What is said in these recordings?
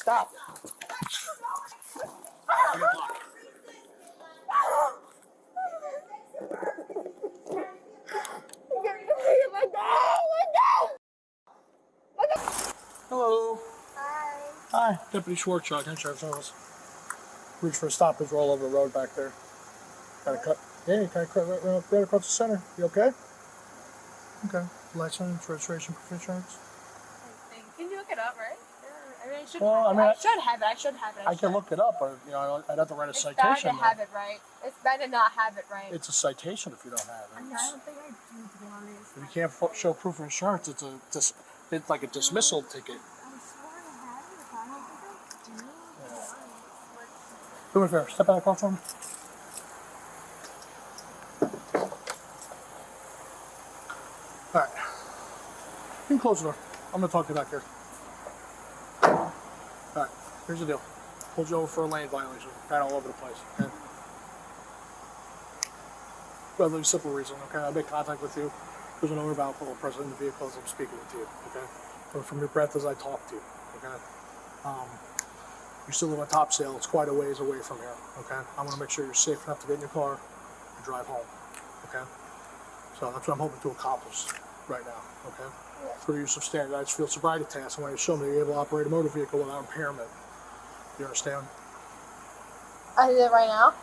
Stop. Hello. Hi. Hi. Deputy Schwartz, Sheriff's Office. Reach for a stoppage, roll over the road back there. Gotta cut. Yeah, you gotta cut right across the center. You okay? Okay. License, registration, proof insurance. Can you look it up, right? I mean, I should have it. I can look it up, but I'd have to write a citation. It's bad to have it right. It's bad to not have it right. It's a citation if you don't have it. I don't think I do, to be honest. If you can't show proof of insurance, it's like a dismissal ticket. I'm sure I have it, but I don't think I do. Do me a favor. Step out across from me. All right. You can close the door. I'm going to talk to you back here. All right. Here's the deal. Pulled you over for a lane violation. Kind of all over the place. Okay? Relatively simple reason. Okay. I made contact with you. There's an odor of alcohol present in the vehicle as I'm speaking with you. Okay. Or from your breath as I talk to you. Okay. You still live on Topsail. It's quite a ways away from here. Okay. I want to make sure you're safe enough to get in your car and drive home. Okay. So that's what I'm hoping to accomplish right now. Okay. Yeah. Through use of standardized field sobriety tests, I want you to show me that you're able to operate a motor vehicle without impairment. You understand? I do it right now?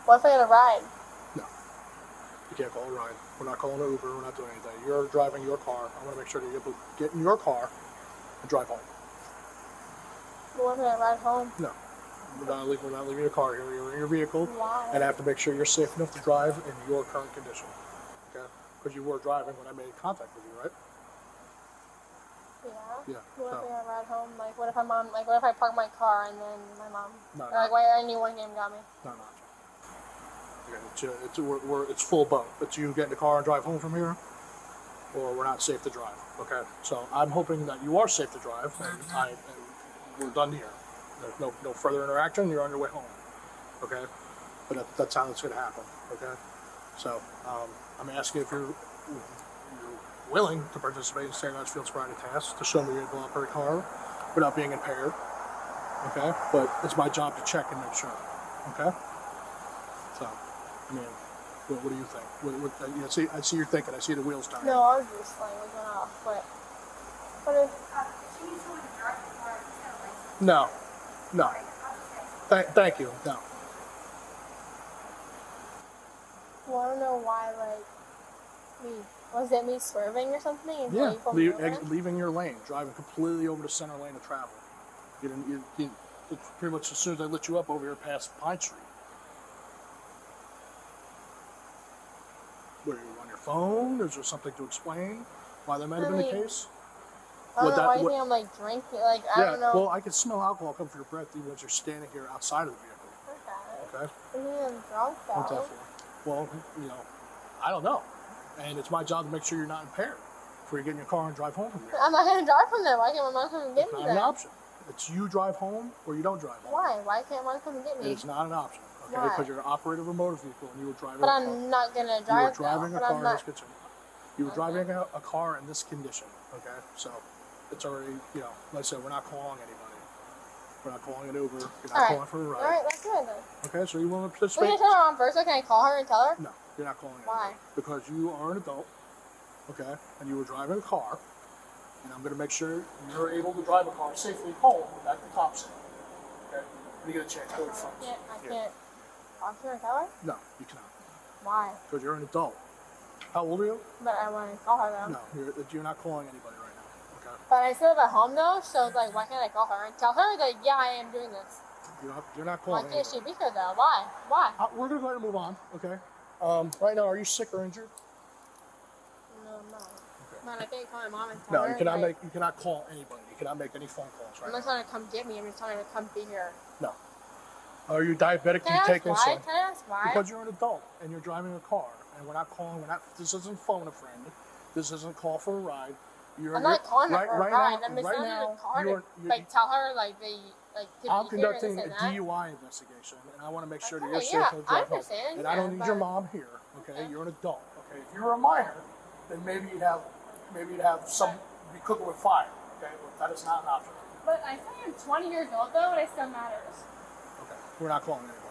What if I get a ride? No. You can't call a ride. We're not calling an Uber. We're not doing anything. You're driving your car. I want to make sure that you're able to get in your car and drive home. But what if I ride home? No. We're not leaving your car here. You're in your vehicle. Why? And I have to make sure you're safe enough to drive in your current condition. Okay? Because you were driving when I made contact with you, right? Yeah. Yeah. What So, if I ride home? Like, what if what if I park my car and then my mom? No, Or, no. like, why anyone came and got me? not an option. Okay, it's full boat. It's you get in the car and drive home from here, or we're not safe to drive. Okay, so I'm hoping that you are safe to drive, and we're done here. There's no further interaction. You're on your way home. Okay, but that's how it's going to happen. Okay, so I'm asking if you're willing to participate in standardized field sobriety tests to show me you're able to operate a car without being impaired. Okay, but it's my job to check and make sure. Okay, so I mean, what do you think? I see you're thinking. I see the wheels turning. No, I was just like looking off, but what if? No. Thank you. No. Well, I don't know why, like, was it me swerving or something? Until Yeah, you pulled me over? leaving your lane, driving completely over the center lane of travel. It's pretty much as soon as I lit you up over here past Pine Street. Were you on your phone? Is there something to explain why that might have been the case? I don't know why you think I'm like drinking. Like, I don't know. Well, I can smell alcohol come from your breath even as you're standing here outside of the vehicle. Okay? I mean, I'm drunk though. What's that for? Well, I don't know. And it's my job to make sure you're not impaired before you get in your car and drive home from here. I'm not going to drive from there. Why can't my mom come and get It's me not then? an option. It's you drive home or you don't drive home. Why? Why can't mom come and get me? It's not an option. Okay? Why? Because you're an operator of a motor vehicle and you were driving But a car. I'm not going to You drive were driving though, a but car I'm in not. this condition. You were driving a car in this condition. Okay? So it's already, like I said, we're not calling anybody. We're not calling an Uber. You're not calling for a ride. All right, let's do it then. Okay, so you want to We participate? can tell her on first. So can I call her and tell her? No, you're not calling Why? anybody. Because you are an adult, okay, and you were driving a car, and I'm going to make sure you're able to drive a car safely home at the top seat. Okay? When you get a chance, go to the front. I can't talk to her and tell her? No, you cannot. Why? Because you're an adult. How old are you? But I want to call her though. No, you're not calling anybody right now. Okay? But I still live at home though, so it's like, why can't I call her and tell her that, yeah, I am doing this? You're not Why calling can't she anybody. be here though? Why? Why? We're going to go ahead and move on, okay? Right now, are you sick or injured? No, I'm not. Okay. Man, I can't call my mom and tell No, her. you cannot call anybody. You cannot make any phone calls right I'm now. not trying to come get me. I'm just telling her to come be here. No. Are you diabetic? Can I ask why? Can I ask why? Because you're an adult and you're driving a car, and this isn't phone a friend. This isn't call for a ride. I'm not calling her for a ride. I'm just telling her to call her to tell her I'm conducting a DUI investigation, and I want to make sure that you're safe to drive home. And I don't need your mom here. Okay, you're an adult. Okay, if you're a minor, then maybe you'd have some be cooking with fire. Okay, well, that is not an option. But I still am 20 years old though, and it still matters. Okay, we're not calling anybody.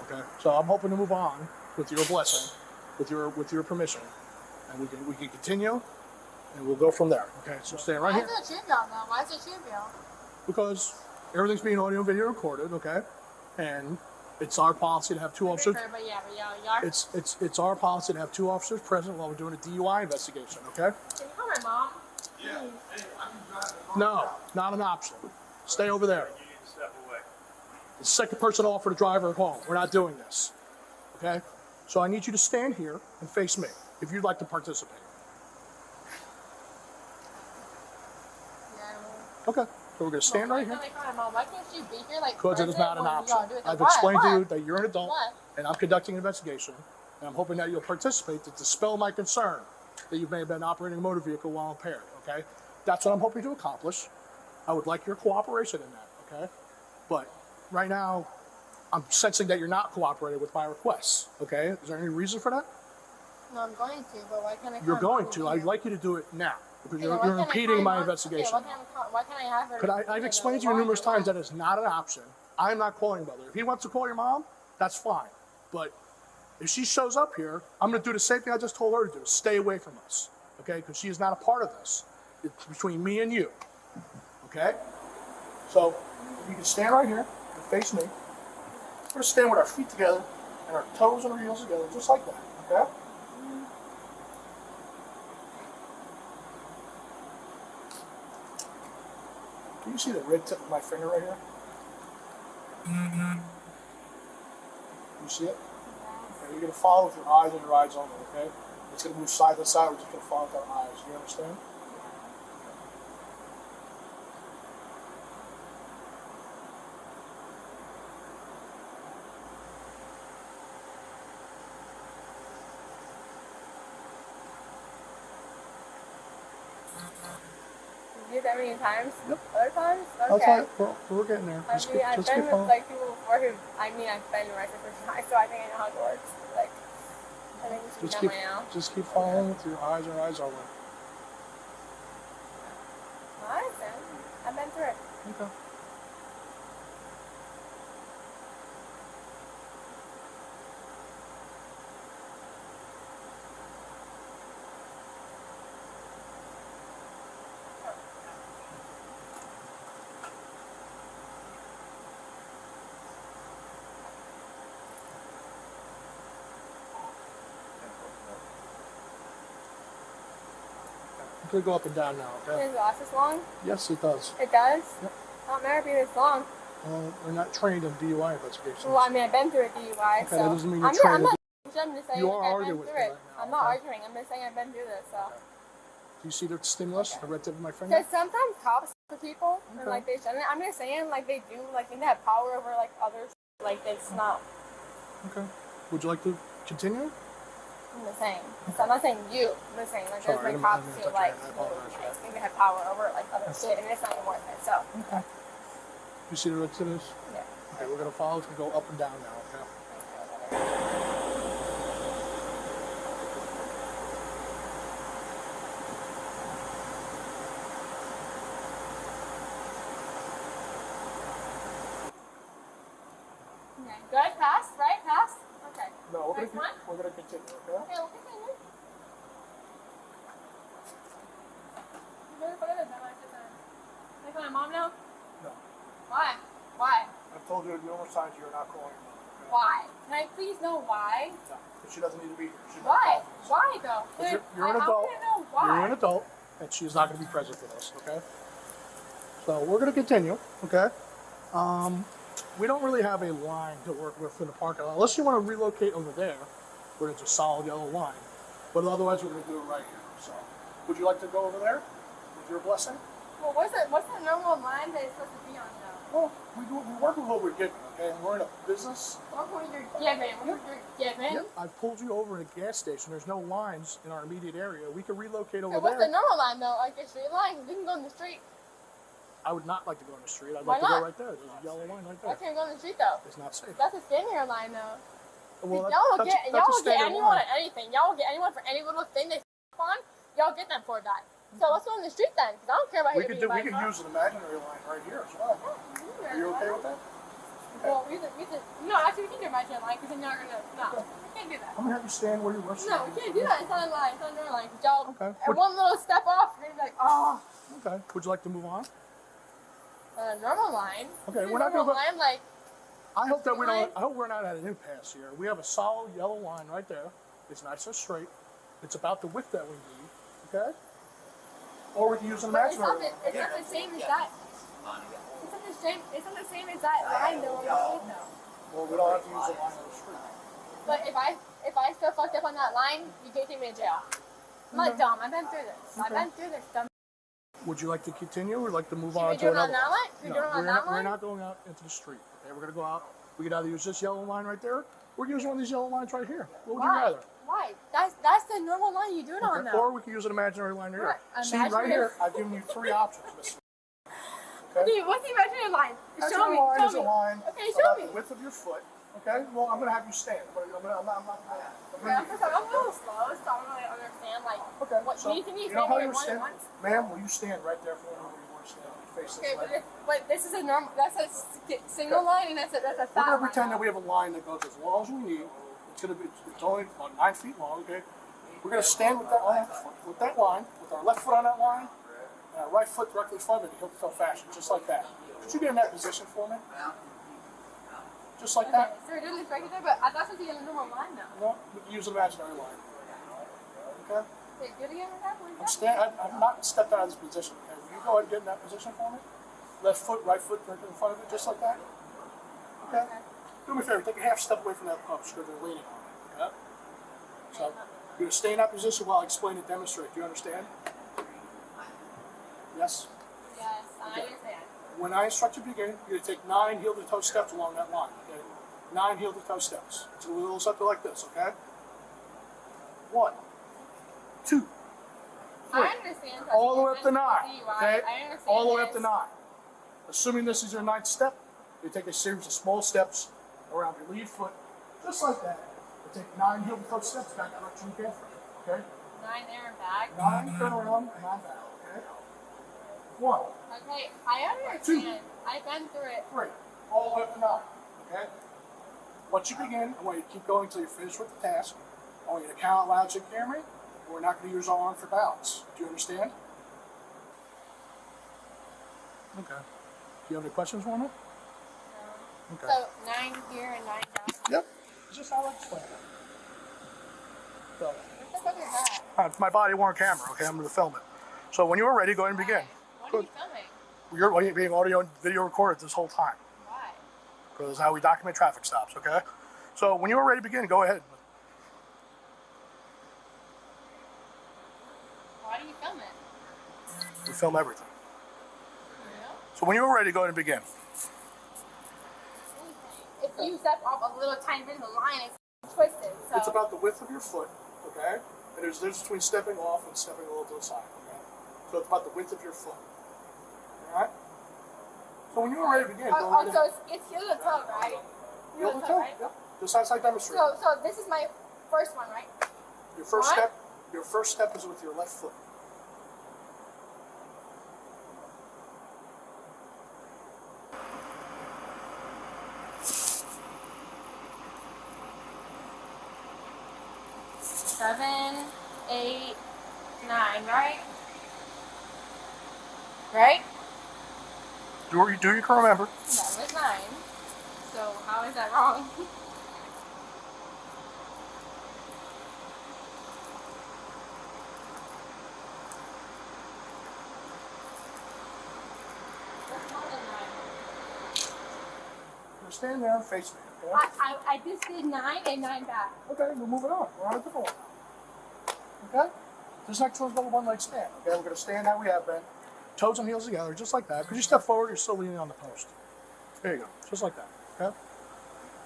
Okay, so I'm hoping to move on with your blessing, with your permission, and we can continue, and we'll go from there. Okay, so stay right here. Why is it a trivial though? Why is it trivial? Because everything's being audio and video recorded. Okay, and it's our policy to have two officers. But yeah. It's our policy to have two officers present while we're doing a DUI investigation. Okay. Can you call my mom? Yeah. Hey, I can drive the car. No, not an option. Stay over there. You need to step away. The second person to offer to drive her home. We're not doing this. Okay? So I need you to stand here and face me if you'd like to participate. Yeah. Okay. So we're going to stand right here. Why can't she be here? Like, Because it is not an option. I've Why? explained to Why? you that you're an adult and I'm conducting an investigation, and I'm hoping that you'll participate to dispel my concern that you may have been operating a motor vehicle while impaired. Okay? That's what I'm hoping to accomplish. I would like your cooperation in that. Okay? But right now, I'm sensing that you're not cooperating with my requests. Okay? Is there any reason for that? No, I'm going to, but why can't I? You're going to. I'd like you to do it now because you're impeding my investigation. Why can't I have her? I've explained to you numerous times that it's not an option. I'm not calling mother. If he wants to call your mom, that's fine. But if she shows up here, I'm going to do the same thing I just told her to do. Stay away from us. Okay? Because she is not a part of this. It's between me and you. Okay? So, you can stand right here and face me. We're going to stand with our feet together and our toes and our heels together, just like that. Okay? Can you see the red tip of my finger right here? You see it? Okay, you're going to follow with your eyes and your eyes only, okay? It's going to move side to side. We're just going to follow with our eyes. Do you understand? You do that many times? Yep. Other times? Okay. That's all right. We're getting there. I've been with like people before who, I've been arrested for trying, so I think I know how it works. Like, I think we should be done by now. Just keep following with your eyes and your eyes only. I understand. I've been through it. Okay. You can go up and down now, okay? Does it last this long? Yes, it does. It does? Yep. I'll never be this long. We're not trained in DUI investigations. Well, I've been through a DUI, okay, so. that doesn't mean you're trained. I'm just saying you are I've arguing been with through me it. right now. I'm not arguing. I'm just saying I've been through this, so. Okay. Do you see the stimulus, the red tip of my finger? Because sometimes cops for people, and like they shouldn't. I'm just saying, like they do, like they have power over like others. Like it's not. Okay. Would you like to continue? I'm just saying. So I'm not saying you. I'm just saying like there's like cops who like I think they have power over like other shit, and it's not even worth it. So. Okay. You see the red stimulus? Yeah. Okay, we're gonna follow. It's gonna go up and down now. Okay. Okay. Good. Pass. Right. Pass. Okay. No, we're Next one? gonna continue. Okay. Okay. We'll continue. Like my mom now? No. Why? Why? I've told you numerous times you're not calling me. Okay? Why? Can I please know why? No. But she doesn't need to be here. She's Why? not calling. Why though? You're an I adult. want to know why. You're an adult, and she's not going to be present with us. Okay. So we're going to continue. Okay. We don't really have a line to work with in the parking lot, unless you want to relocate over there, where there's a solid yellow line. But otherwise, we're going to do it right here. So, would you like to go over there with your blessing? Well, what's the normal line that it's supposed to be on though? Well, we work with what we're given. Okay, and we're in a business. What were you given? What were you given? Yep. I've pulled you over in a gas station. There's no lines in our immediate area. We can relocate over Okay, what's there. the normal line though? Like the street line? We can go in the street. I would not like to go in the street. I'd Why like to go not? right there. There's a yellow line right Why there. can't we go in the street though? It's not safe. That's a skinnier line though. Well, Y'all will get that's a anyone standard at anything. Y'all will get anyone for any little thing they on. Y'all get them for that. So let's go on the street then, because I don't care about We hitting could you by use an imaginary line right here as well. Yeah, Are you okay with that? Well, no, actually we can do imaginary line, because then you're gonna, no, we can't do that. I'm gonna have you stand where you were. No, we can't do that. It's not a line. It's not a normal line. Y'all, Okay. one little step off, you're gonna be like, oh. Okay. Would you like to move on? Normal line. Okay, we're not gonna. line like. I hope that we don't. I hope we're not at an impasse here. We have a solid yellow line right there. It's nice and straight. It's about the width that we need. Okay. Or we can use an imaginary line. It's not the same as that. It's not the same. It's not the same as that line though. Well, we don't have to use a line on the street. But if I still fucked up on that line, you can't take me to jail. I'm not dumb. I've been through this. I've been through this, dumb. Would you like to continue or like to move Should on we to do it another on that line? No, Should we do it on that we're line? not going out into the street. Okay, we're gonna go out. We could either use this yellow line right there, or we can use one of these yellow lines right here. What would you Why? rather? Why? That's the normal line you do it on Okay. though. Or we can use an imaginary line right here. Right. See, right Imaginary- here, I've given you 3 options, Miss. Okay? Dude, what's the imaginary line? Show Imaginary me. line Show is a me. line Okay, show about me. the width of your foot. Okay. Well, I'm gonna have you stand. I'm not. I'm a little slow, so I don't really understand like Okay. what So, you can you know how you one stand, at once. ma'am? Will you stand right there for me where you want to stand? Face this Okay, way. but this is a normal. That's a single line, and that's a We're fat gonna line. pretend that we have a line that goes as long as we need. It's gonna be. It's only about 9 feet long. Okay. We're gonna stand with that line, with our left foot on that line, and our right foot directly in front of it, heel to toe fashion, just like that. Could you get in that position for me? Just like Okay, that. so we're doing this right there, but I thought it was a normal line now. No, we can use an imaginary line. Okay. Okay, do it again with that one. I've not stepped out of this position. Okay. Will you go ahead and get in that position for me? Left foot, right foot, directly in front of it, just like that. Okay. Do me a favor. Take a half step away from that post because they're leaning on it. Okay. So you're gonna stay in that position while I explain and demonstrate. Do you understand? Yes. Yes, I understand. When I instruct you to begin, you're going to take 9 heel-to-toe steps along that line. Okay? 9 heel-to-toe steps. It's a little something like this. Okay. 1, 2, I understand. all the way up to 9. DUI. Okay. I understand. All the way up to this. 9. Assuming this is your 9th step, you take a series of small steps around your lead foot, just like that. You take 9 heel-to-toe steps back direction you came from. Okay. 9 there and back. 9 turn around, 9 back. Okay. 1. Okay, I understand. I've been through it. 3, all the way up to 9. Okay? Once you begin, I want you to keep going until you're finished with the task. I want you to count out loud so you can hear me. And we're not going to use our arm for balance. Do you understand? Okay. Do you have any questions for me? No. Okay. So 9 here and 9 down. Yep. It's just how I explain it. So, What the fuck is that? it's my body-worn camera, okay? I'm going to film it. So when you are ready, go ahead and begin. What are you filming? You're being audio and video recorded this whole time. Why? Because that's how we document traffic stops, okay? So when you are ready to begin, go ahead. Why do you film it? We film everything. You know? So when you are ready, go ahead and begin. If you step off a little tiny bit of the line, it's twisted. So It's about the width of your foot, okay? And there's a difference between stepping off and stepping a little to the side, okay? So it's about the width of your foot, all right? So when you are ready to begin, go ahead so and it's heel to toe, right? heel to toe, yep. Just as I demonstrated. So this is my first one, right? Your first what? step is with your left foot. Seven, 8, 9, right? Right? Do you can remember? That was 9. So how is that wrong? That's more than 9. You're standing there and face me, okay? I just did 9 and 9 back. Okay, we're moving on. We're on a different one now. Okay? This next one's going to one leg stand. Okay, we're going to stand how we have been. Toes and heels together, just like that. Because you step forward, you're still leaning on the post. There you go, just like that. Okay?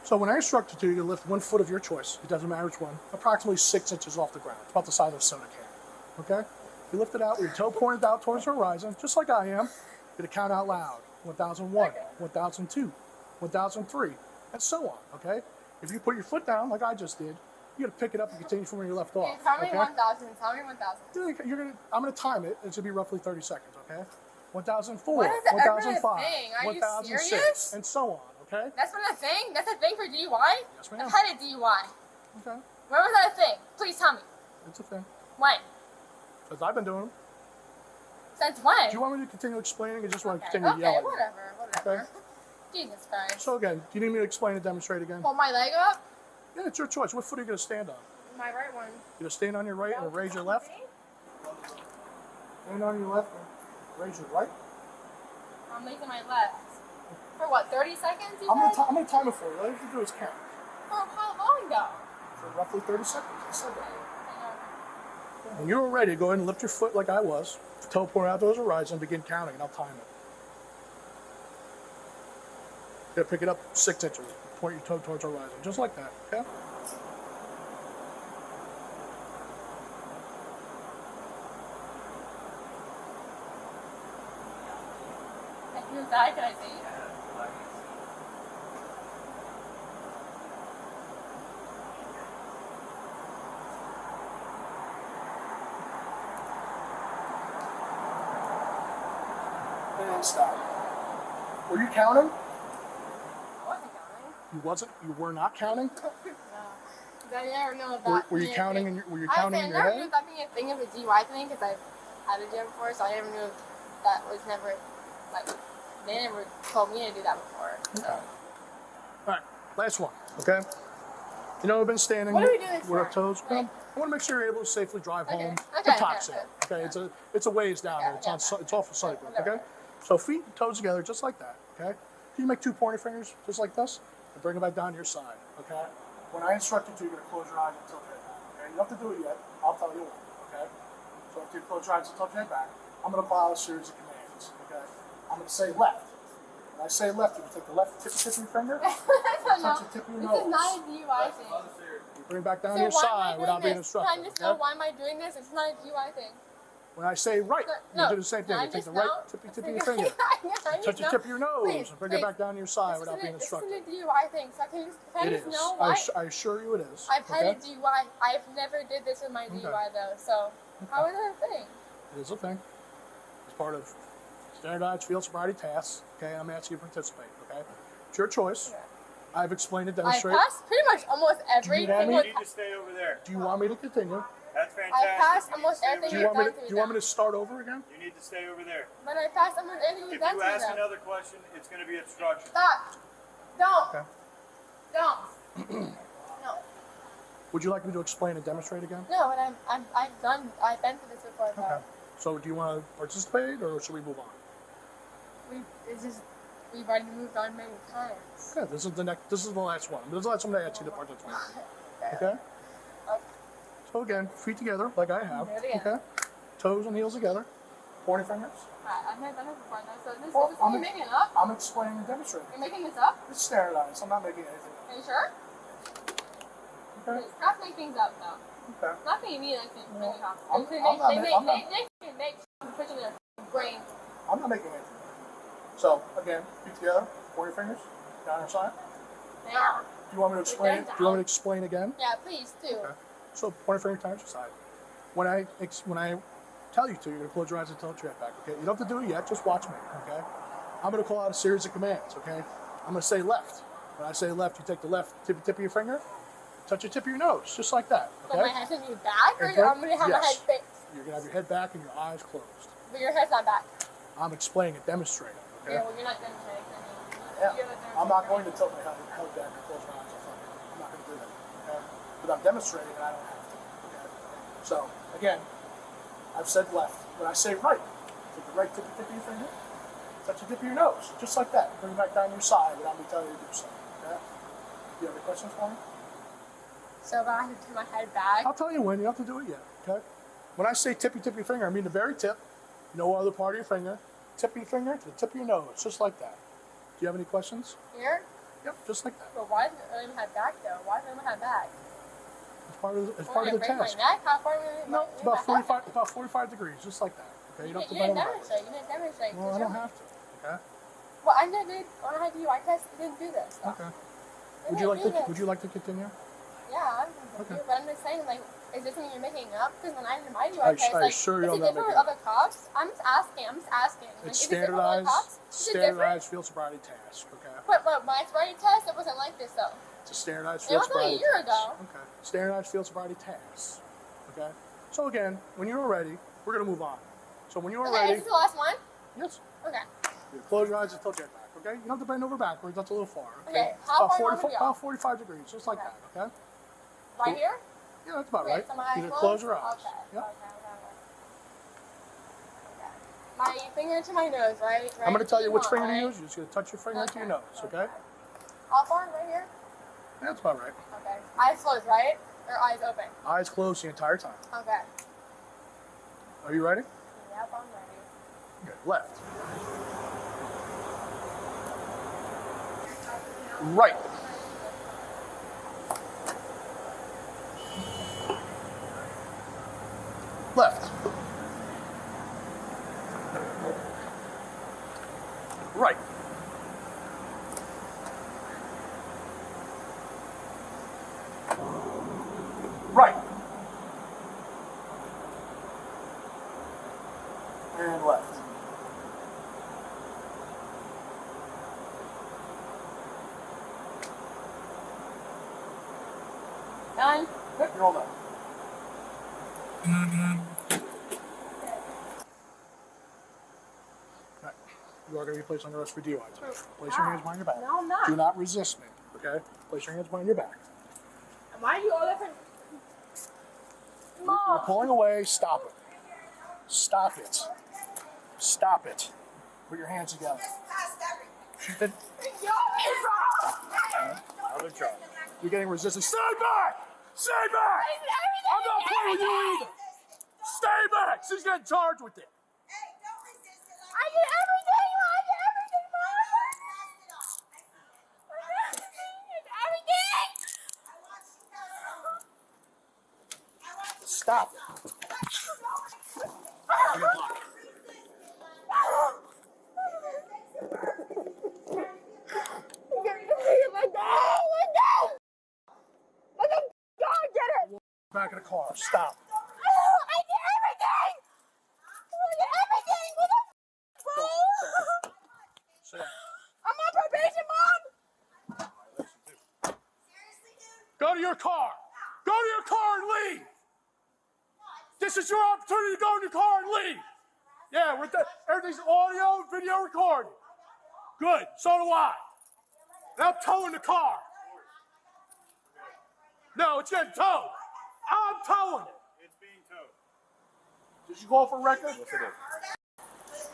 So when I instruct you to, you lift one foot of your choice. It doesn't matter which one. Approximately 6 inches off the ground. It's about the size of a soda can. Okay? You lift it out with your toe pointed out towards the horizon, just like I am. You're going to count out loud. 1001, 1002, 1003, and so on. Okay? If you put your foot down, like I just did, You gotta pick it up and continue from where you left off. Okay, tell me Okay? 1,000. Tell me 1,000. I'm gonna time it. It's gonna be roughly 30 seconds. Okay? 1004, When is it ever a 1005, thing? Are you 1006, serious? and so on. Okay? That's not a thing? That's a thing for DUI? Yes, ma'am. I've had a DUI. Okay. When was that a thing? Please tell me. It's a thing. When? Because I've been doing them. Since when? Do you want me to continue explaining, or just want to Okay, continue yelling? whatever. Jesus Christ. So again, do you need me to explain and demonstrate again? Hold my leg up? Yeah, it's your choice. What foot are you gonna stand on? My right one. You gonna stand on your right and raise your left? Stand on your left and raise your right? I'm making my left. For what, 30 seconds you I'm said? gonna time it for you. All you have to do is count. For how long though? For roughly 30 seconds. I said that. I When you're ready, go ahead and lift your foot like I was. Toe point out towards the horizon and begin counting, and I'll time it. You gotta pick it up 6 inches. Point your toe towards the horizon, just like that. Okay? Who's that? Can I see? And stop. Were you counting? I wasn't counting. You wasn't. You were not counting. No. I never know that. Were you counting in your? Were you counting in your I never head? knew that being a thing of a DUI thing because I've had a DUI before, so I never knew that was never like they never told me to do that before. So. Okay. All right. Last one. Okay. You know, we've been standing What are we doing with for? our toes. Like- I want to make sure you're able to safely drive Okay. home Okay, to Toxin. okay. Okay. It's a ways down there. It's Yeah, on. yeah. It's off of Cypress. Whatever. Okay. So feet and toes together, just like that. Okay. You make 2 pointer fingers, just like this, and bring them back down to your side. Okay. When I instruct you to, you're gonna close your eyes and tilt your head back. Okay. You don't have to do it yet. I'll tell you when. Okay. So after you close your eyes and tilt your head back, I'm gonna apply a series of commands. Okay. I'm gonna say left. When I say left, you can take the left tip of your finger, no, touch the tip of your this nose. is not a DUI thing. You bring it back down So to your why am I side doing without being this? instructed. Can I just okay? know why am I doing this? It's not a DUI thing. When I say right, No, you do the same thing. I You take just the right know- tip of your finger, touch the tip of your nose, and bring it back down to your side without being instructed. This isn't a DUI thing, so can I It just is. know why? I assure you it is. I've had okay? a DUI. I've never did this with my DUI though, so how is that a thing? It is a thing. It's part of standardized field sobriety tasks. Okay, I'm asking you to participate. Okay, it's your choice. Yeah. I've explained it, I demonstrated. passed pretty much almost every Do you want me single. You need to stay over there. Do you want me to continue? That's I fantastic. passed You need to almost stay over everything Do you you've want me done to? to me. Do you want me though. to start over again? You need to stay over there. But I passed almost everything If you've done you to me ask though. another question, it's going to be obstruction. Stop! Don't! Okay. Don't! No. Would you like me to explain and demonstrate again? No, and I've been through this before though. Okay. So do you want to participate, or should we move on? We've already moved on many times. Okay, this is the next. This is the last one. This is the last one I ask you to participate. Okay. Okay. So again, feet together, like I have. Do it again. Okay. Toes and heels together. Pointing fingers. I've never done this before though, so this Well, is you making it up? I'm explaining and demonstrating. You're making this up? It's standardized. I'm not making anything Are you sure? up. Okay. Stop making things up though. Okay. Not being me like this. Well, They I'm make push in their brain. I'm not making anything up. So again, feet together. Pointing fingers down your side. There. Do you want me to explain? Do you want me to explain again? Yeah, please do. Okay. So pointing finger down your side. When I tell you to, you're gonna close your eyes and tilt your head back. Okay. You don't have to do it yet. Just watch me. Okay. I'm gonna call out a series of commands. Okay. I'm gonna say left. When I say left, you take the left tip of your finger, touch the tip of your nose, just like that. So Okay. my head's gonna be back, or Okay. I'm gonna have my head Yes. fixed? You're gonna have your head back and your eyes closed. But your head's not back. I'm explaining it, demonstrating. Okay. Yeah, well, you're not demonstrating. Yeah. I'm not going to tilt my head back and close my eyes. I'm not going to do that. Okay. But I'm demonstrating and I don't have to. Okay. So again, I've said left. When I say right, take the right tip of your finger, touch the tip of your nose, just like that. Bring it back down your side without me telling you to do so. Okay. Do you have any questions for me? So if I have to turn my head back, I'll tell you when. You don't have to do it yet. Okay. When I say tip your finger, I mean the very tip. No other part of your finger. Tip of your finger to the tip of your nose, just like that. Do you have any questions? here. Yep, just like that. But why is my head back though? Why is my head back? It's part of the, it's Or part of the break task. my neck? How far am I? No, it's about 45 degrees, just like that. Okay, you don't have to You didn't bend over. demonstrate. You didn't demonstrate. Well, I don't have to. Okay. Well, when I had DUI test, I didn't do this. Okay. I Would you didn't like do to? this. Would you like to continue? Yeah, I'm Okay. but I'm just saying, like, is this something you're making up? Because when I did my DUI I case, like, assure you is I'm it not different making with other cops? I'm just asking. Like, It's is it different with other cops? Is it different? standardized field sobriety task, okay? But my sobriety test, it wasn't like this, though. It's a standardized It field was like a sobriety year task. ago. Okay. Standardized field sobriety task. Okay? So again, when you're ready, we're gonna move on. So when you're Okay, ready, is this the last one? yes. Okay. You close your eyes and tilt your head back, okay? You don't have to bend over backwards, that's a little far. Okay, how far do you want me to go? About 45 degrees, just like Okay. that, okay? Right here? Yeah, that's about Okay, right. so my eyes Either closed? close your eyes. Okay. Yep. Okay. My finger to my nose, right? I'm gonna tell you which finger to right? use. You're just gonna touch your finger to your nose, okay? How far? Right here? That's about right. Okay. Eyes closed, right? Or eyes open? Eyes closed the entire time. Okay. Are you ready? Yep, I'm ready. Good. Left. Right. Left. Right. Right. And left. Done? Yep, you're all done. Right. You are going to be placed under arrest for DUI. Place your hands behind your back. No, I'm not. Do not resist me, okay? Place your hands behind your back. Why do you all different? You're pulling away. Stop it. Stop it. Stop it. Put your hands together. Then Other charge. you're getting resistance. Stay back! Stay back! I'm not playing with you either. Stay back! She's getting charged with it. I did everything! I did everything, Mom! Everything! Stop it. You're blocked. Back in the car. Stop. I did everything! I did everything! What the f***, bro? Sit down. I'm on probation, Mom! Go to your car. Go to your car and leave. This is your opportunity to go in your car and leave. Yeah, everything's audio, video recorded. Good. So do I. And I'm towing the car. No, it's getting towed. I'm towing it. It's being towed. Did you go for a record? Yes, it is.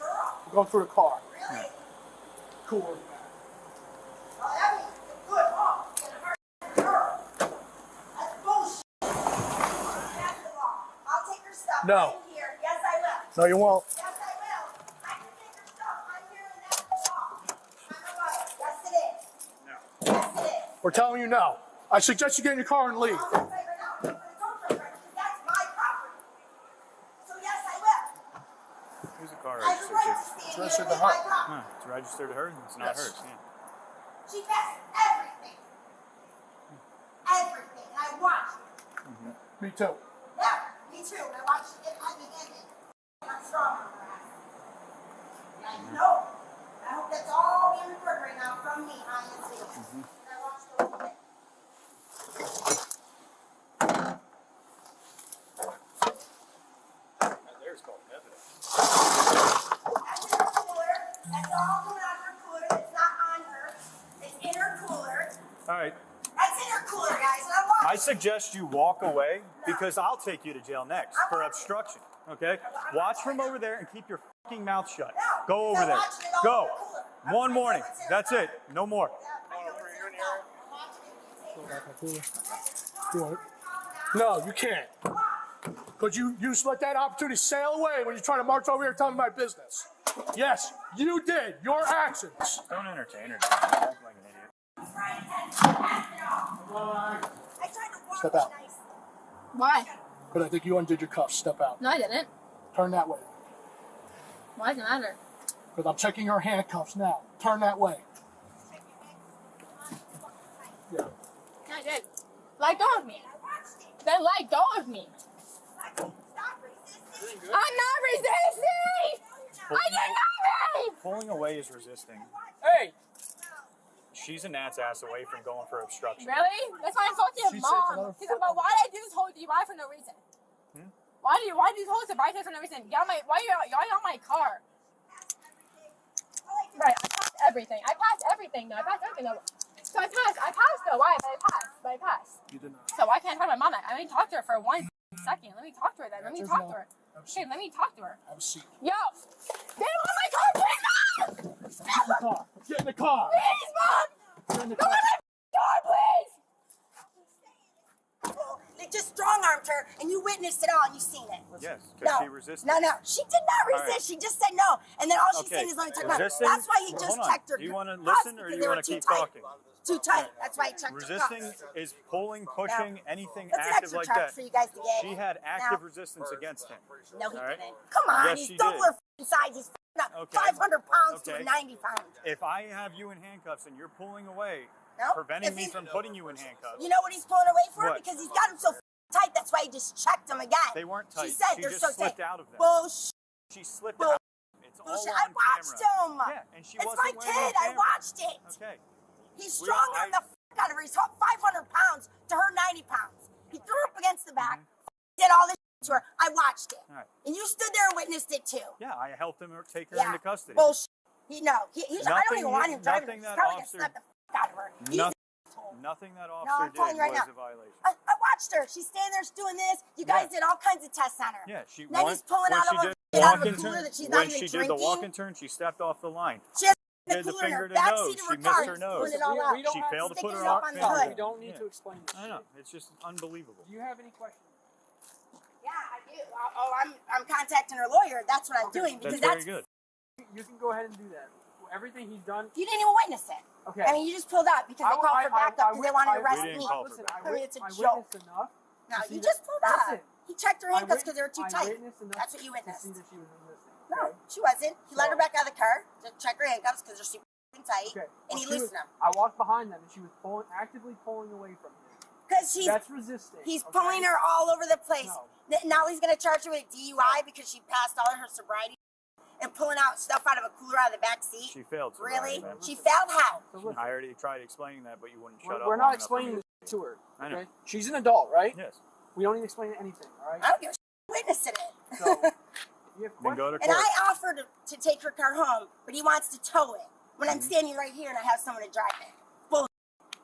We're going through the car. Cool. No. Yes, I will. No, you won't. Yes, I will. I can take your stuff. I'm here and that's the law. I'm a lawyer. Yes, it is. No. Yes, it is. We're telling you no. I suggest you get in your car and leave. I'll say right now, I'm going to go for it because that's my property. So yes, I will. Who's the car I have the right to registered stand registered here to and her. make my property. to? It's registered to her. It's not Yes. hers. Yeah. She gets everything. Everything. And I watch it. Me too. Yeah, me too. And I watch it get heavy-handed. I'm strong on her ass. And I know. I hope that's all being recorded right now from me, INC. And I watched the whole thing. There's called evidence. That's in her cooler. That's all going on her cooler. It's not on her. It's in her cooler. All right. That's in her cooler, guys. And I watched I suggest you walk away because I'll take you to jail next for obstruction. Okay? Watch from over there and keep your fucking mouth shut. Go over there. Go. One morning. That's it. No more. You want it? No, you can't. Because you just let that opportunity sail away when you're trying to march over here and tell me my business. Yes, you did. Your actions. Don't entertain her. Act like an idiot. Step out. Why? But I think you undid your cuffs. Step out. No, I didn't. Turn that way. Why does it matter? Because I'm checking your handcuffs now. Turn that way. Yeah. Yeah, I did. Let go of me. Then let go of me. Stop resisting. I'm not resisting! I did nothing! Pulling away is resisting. Hey! She's a gnat's ass away from going for obstruction. Really? That's why I'm talking to She your said mom. another She's like, but why did I do this whole DUI for no reason? Why do you hold sobriety for no reason? Why are you on my car? Right, I passed everything. I passed everything though. So I passed though. Why? But I passed. You did not. So why can't I talk to my mom? Let me talk to her for 1 second. Let me talk to her then. Let me talk to her. Okay, let me talk to her. Have a seat. Yo! Get in my car, please, Mom! Get in the car. Get in the car. Please, Mom! Get in the Go car. in my car, please! They just strong-armed her, and you witnessed it all, and you seen it. Yes, because No, she resisted. no, she did not resist. All right. She just said no, and then all she's Okay, saying is let me talk about it. resisting- That's why he Hold just on. checked her. Do you want to cuffs listen or because do they you were want to too keep tight. talking? Too tight. That's why he checked Resisting her cuffs. is pulling, pushing, anything That's an active extra like charge that. for you guys to get. She had active Now- resistance against him. No, he All right. didn't. Come on, Yes, he's she double did. her f***ing size. He's f***ing Okay. 500 pounds to Okay. a 90 pound. If I have you in handcuffs and you're pulling away, No, preventing if me he- from putting you in handcuffs, You know what he's pulling away for? What? Because he's got him so f***ing tight. That's why he just checked him again. they weren't tight. She said She they're just so slipped tight. out of them. Bullshit. She slipped Bull- out. It's all Bullshit. on I watched camera. him. Yeah, and she It's wasn't my wearing kid. a I camera. watched it. Okay. He We- strong armed the f out of her. He's 500 pounds to her 90 pounds. He threw her up against the back, did all this to her. I watched it. All right. And you stood there and witnessed it too. Yeah, I helped him take her Yeah. into custody. Bullshit. He's I don't Nothing even want he- him driving. nothing He's that probably gonna officer- slap the f out of her. He's Nothing- an asshole. Nothing that No, officer I'm telling did you right was now. a violation. I watched her. She's standing there doing this. You guys Yeah. did all kinds of tests on her. Yeah, she Then won- he's pulling when out she of a did shit the out of a walk-in cooler turn- that she's when not even she drinking. did the walk and turn, she stepped off the line. She has Did the the cooler in her finger to backseat nose. of her She car. missed her nose. Pulling it all out. We don't She have- failed to put Sticking her it up arm. on the finger hood. down. We don't need Yeah. to explain this. I know. It's just unbelievable. Do you have any questions? Yeah, I do. I'm contacting her lawyer. That's what I'm doing because That's very that's good. You can go ahead and do that. Everything he's done. you didn't even witness it. Okay. I mean, you just pulled up because they called for backup because they wanted to arrest We didn't me. call for Listen, backup. I mean, it's a I joke. witnessed enough. No, to see you that- just pulled up. Listen, He checked her I handcuffs because they were too I tight. witnessed enough That's what you to witnessed. see that she was resisting. No, Okay? she wasn't. He let her So- back out of the car to check her handcuffs because they're super f***ing tight, Okay. and Well, he she was- loosened them. I walked behind them and she was actively pulling away from him. Because That's resisting. he's okay? pulling her all over the place. No. Now he's going to charge her with DUI because she passed all of her sobriety and pulling out stuff out of a cooler out of the back seat. She failed. Really? sobriety, She man. failed how? So listen, I already tried explaining that, but you wouldn't shut up. we're long not enough for me. explaining this to her. I know. Okay? She's an adult, right? Yes. We don't need to explain anything, all right? I don't give a shit. Witnessing it. So, you have Then questions? go to And court. I offered to take her car home, but he wants to tow it when Mm-hmm. I'm standing right here and I have someone to drive it. Bull.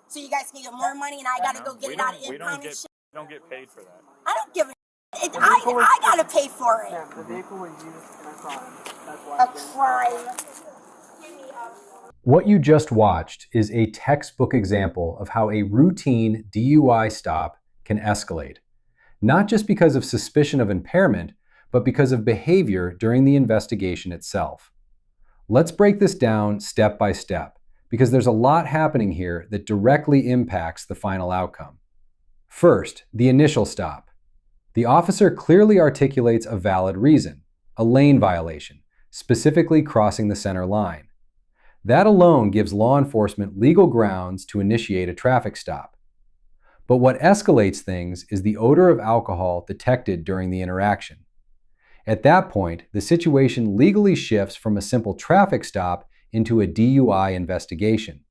So you guys can get more money and I got to No, go get we it out of don't- we don't impounded get- shit. We don't get paid for that. I don't give a shit. The vehicle was- I got to pay for it. Sam, the vehicle was used in a crime. That's why A I'm getting- crime. What you just watched is a textbook example of how a routine DUI stop can escalate, not just because of suspicion of impairment, but because of behavior during the investigation itself. Let's break this down step by step, because there's a lot happening here that directly impacts the final outcome. First, the initial stop. The officer clearly articulates a valid reason, a lane violation, specifically crossing the center line. That alone gives law enforcement legal grounds to initiate a traffic stop. But what escalates things is the odor of alcohol detected during the interaction. At that point, the situation legally shifts from a simple traffic stop into a DUI investigation.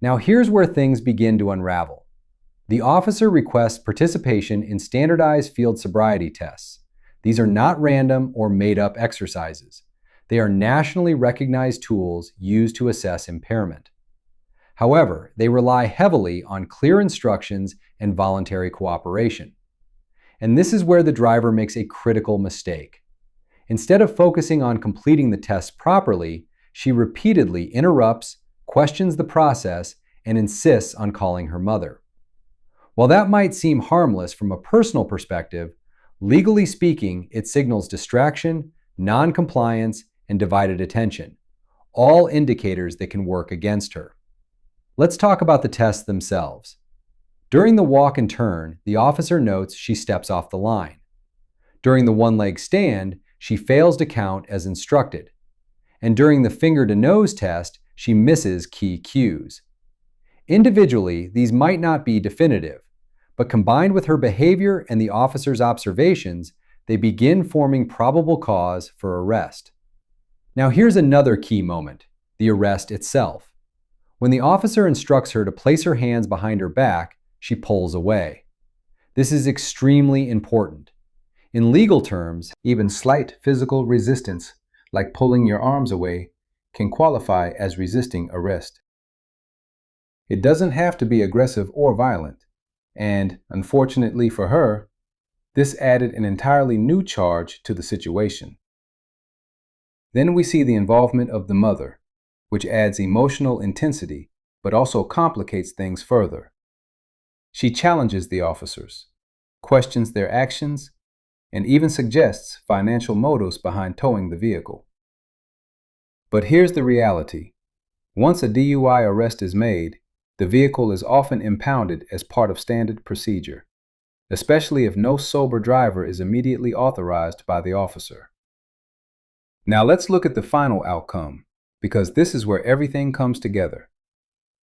Now here's where things begin to unravel. The officer requests participation in standardized field sobriety tests. These are not random or made-up exercises. They are nationally recognized tools used to assess impairment. However, they rely heavily on clear instructions and voluntary cooperation. And this is where the driver makes a critical mistake. Instead of focusing on completing the tests properly, she repeatedly interrupts, questions the process, and insists on calling her mother. While that might seem harmless from a personal perspective, legally speaking, it signals distraction, non-compliance, and divided attention, all indicators that can work against her. Let's talk about the tests themselves. During the walk and turn, the officer notes she steps off the line. During the one-leg stand, she fails to count as instructed. And during the finger-to-nose test, she misses key cues. Individually, these might not be definitive, but combined with her behavior and the officer's observations, they begin forming probable cause for arrest. Now here's another key moment, the arrest itself. When the officer instructs her to place her hands behind her back, she pulls away. This is extremely important. In legal terms, even slight physical resistance, like pulling your arms away, can qualify as resisting arrest. It doesn't have to be aggressive or violent, and, unfortunately for her, this added an entirely new charge to the situation. Then we see the involvement of the mother, which adds emotional intensity, but also complicates things further. She challenges the officers, questions their actions, and even suggests financial motives behind towing the vehicle. But here's the reality. Once a DUI arrest is made, the vehicle is often impounded as part of standard procedure, especially if no sober driver is immediately authorized by the officer. Now let's look at the final outcome, because this is where everything comes together.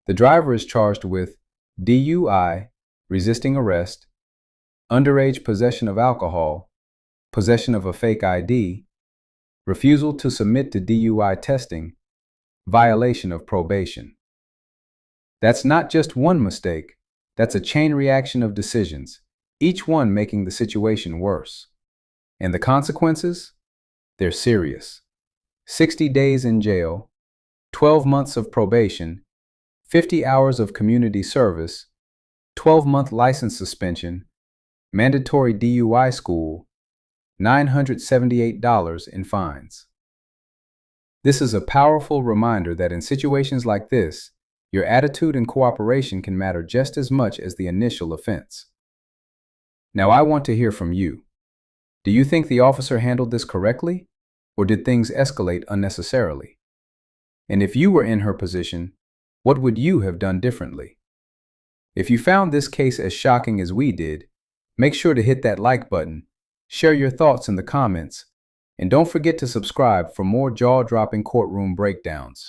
The driver is charged with DUI, resisting arrest, underage possession of alcohol, possession of a fake ID, refusal to submit to DUI testing, violation of probation. That's not just one mistake, that's a chain reaction of decisions, each one making the situation worse. And the consequences? They're serious. 60 days in jail, 12 months of probation, 50 hours of community service, 12-month license suspension, mandatory DUI school, $978 in fines. This is a powerful reminder that in situations like this, your attitude and cooperation can matter just as much as the initial offense. Now I want to hear from you. Do you think the officer handled this correctly, or did things escalate unnecessarily? And if you were in her position, what would you have done differently? If you found this case as shocking as we did, make sure to hit that like button, share your thoughts in the comments, and don't forget to subscribe for more jaw-dropping courtroom breakdowns.